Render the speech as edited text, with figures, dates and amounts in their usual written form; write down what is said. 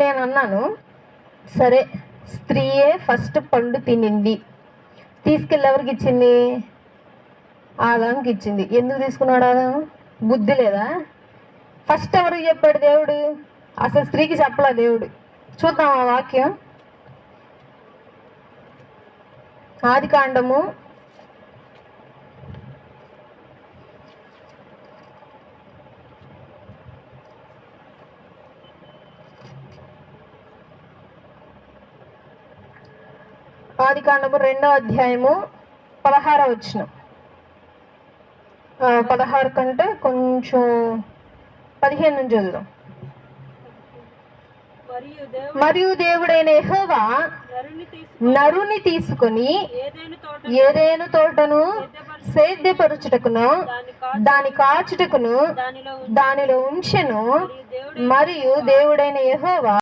నేను అన్నాను, సరే స్త్రీయే ఫస్ట్ పండు తినింది, తీసుకెళ్ళి ఎవరికి ఇచ్చింది? ఆదాంకి ఇచ్చింది. ఎందుకు తీసుకున్నాడు ఆదాము? బుద్ధి లేదా? ఫస్ట్ ఎవరికి చెప్పాడు దేవుడు? అసలు స్త్రీకి చెప్పలా దేవుడు. చూద్దాం ఆ వాక్యం. ఆదికాండము 2వ అధ్యాయము 16వ వచనం. 16 కంటే కొంచెం 15 నుంచి చదువుదాం. మరియు దేవుడైన యెహోవా నరుని తీసుకొని ఏదైనా తోటను సేద్యపరచుటకును దాని కాచుటకును దానిలో ఉంచెను. మరియు దేవుడైన యెహోవా